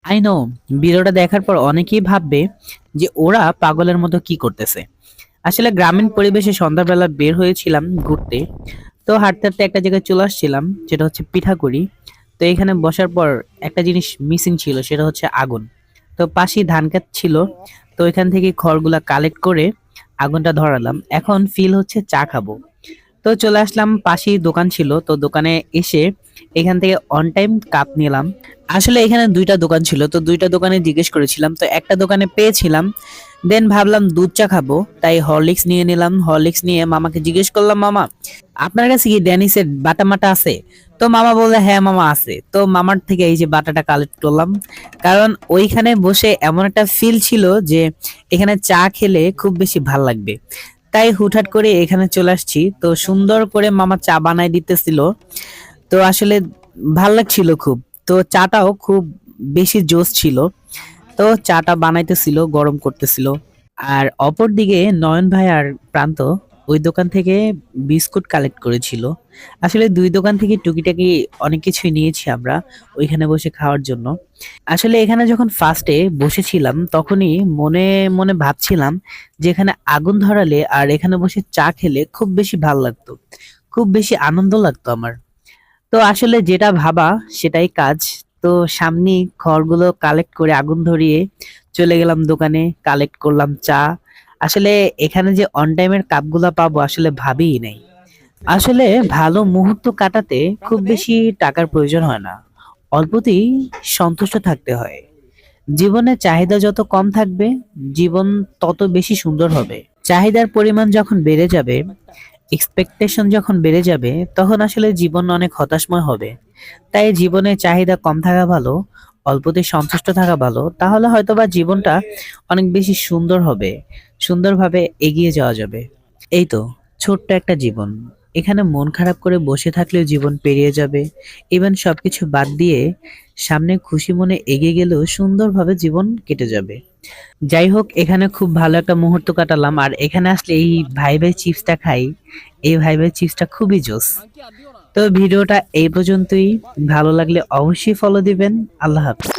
I know, ভিডিওটা দেখার পর অনেকেই ভাববে যে ওরা পাগলের মতো কি করতেছে। আসলে গ্রামীণ পরিবেশে সন্ধ্যাবেলা বের হয়েছিলাম ঘুরতে। তো হাঁটতে হাঁটতে একটা জায়গায় চলে আসছিলাম, যেটা হচ্ছে পিঠাকুড়ি। তো এখানে বসার পর একটা জিনিস মিসিং ছিল, সেটা হচ্ছে আগুন। তো পাশেই ধান ক্ষেত ছিল। তো এখান থেকে খড়গুলা কালেক্ট করে আগুনটা ধরালাম। এখন ফিল হচ্ছে চা খাবো। তো চলে আসলাম, পাশেই দোকান ছিল, তো দোকানে এসে এখান থেকে অন টাইম কাপ নিলাম। আসলে এখানে দুইটা দোকান ছিল, তো দুইটা দোকানে জিজ্ঞেস করেছিলাম, তো একটা দোকানে পেয়েছিলাম। দেন ভাবলাম দুধ চা খাবো, তাই হরলিক্স নিয়ে নিলাম। হরলিক্স নিয়ে মামাকে জিজ্ঞেস করলাম, মামা আপনার কাছে কি ড্যানিসের বাটা মাটা আছে? তো মামা বললে হ্যাঁ মামা আছে। তো মামার থেকে এই যে বাটাটা কালেক্ট করলাম, কারণ ওইখানে বসে এমন একটা ফিল ছিল যে এখানে চা খেলে খুব বেশি ভাল লাগবে। তাই হুটহাট করে এখানে চলে আসছি। তো সুন্দর করে মামা চা বানাই দিতেছিল। তো আসলে ভাল লাগছিল খুব। তো চাটাও খুব বেশি জোস ছিল। তো চাটা বানাইতেছিল, গরম করতেছিল। আর অপরদিকে নয়ন ভাই আর প্রান্ত ওই দোকান থেকে বিস্কুট কালেক্ট করেছিল। আসলে দুই দোকান থেকে টুকিটাকি অনেক কিছুই নিয়েছি আমরা ওইখানে বসে খাওয়ার জন্য। আসলে এখানে যখন ফার্স্টে বসেছিলাম তখনই মনে মনে ভাবছিলাম যে এখানে আগুন ধরালে আর এখানে বসে চা খেলে খুব বেশি ভালো লাগতো, খুব বেশি আনন্দ লাগতো আমার। তো আসলে যেটা ভাবা সেটাই কাজ। তো সামনে খড়গুলো কালেক্ট করে আগুন ধরিয়ে চলে গেলাম দোকানে, কালেক্ট করলাম চা। আসলে এখানে যে অন টাইমের কাপগুলা পাবো আসলে ভাবিই নাই। আসলে ভালো মুহূর্ত কাটাতে খুব বেশি টাকার প্রয়োজন হয় না, অল্পতেই সন্তুষ্ট থাকতে হয়। জীবনে চাহিদা যত কম থাকবে, জীবন তত বেশি সুন্দর হবে। চাহিদার পরিমাণ যখন বেড়ে যাবে, এক্সপেকটেশন যখন বেড়ে যাবে, তখন আসলে জীবন অনেক হতাশময় হবে। তাই জীবনে চাহিদা কম থাকা ভালো, অল্পতে সন্তুষ্ট থাকা ভালো। তাহলে হয়তোবা জীবনটা অনেক বেশি সুন্দর হবে, সুন্দরভাবে এগিয়ে যাওয়া যাবে। এই তো, ছোট্ট একটা জীবন। এখানে মন খারাপ করে বসে থাকলেও জীবন পেরিয়ে যাবে। ইভেন সবকিছু বাদ দিয়ে সামনে খুশি মনে এগিয়ে গেলেও সুন্দরভাবে জীবন কেটে যাবে। যাই হোক, এখানে খুব ভালো একটা মুহূর্ত কাটালাম। আর এখানে আসলে এই ভাই ভাই চিপসটা খাই। এই ভাই ভাই চিপসটা খুবই জোস। তো ভিডিওটা এই পর্যন্তই। ভালো লাগলে অবশ্যই ফলো দিবেন। আল্লাহ হাফেজ।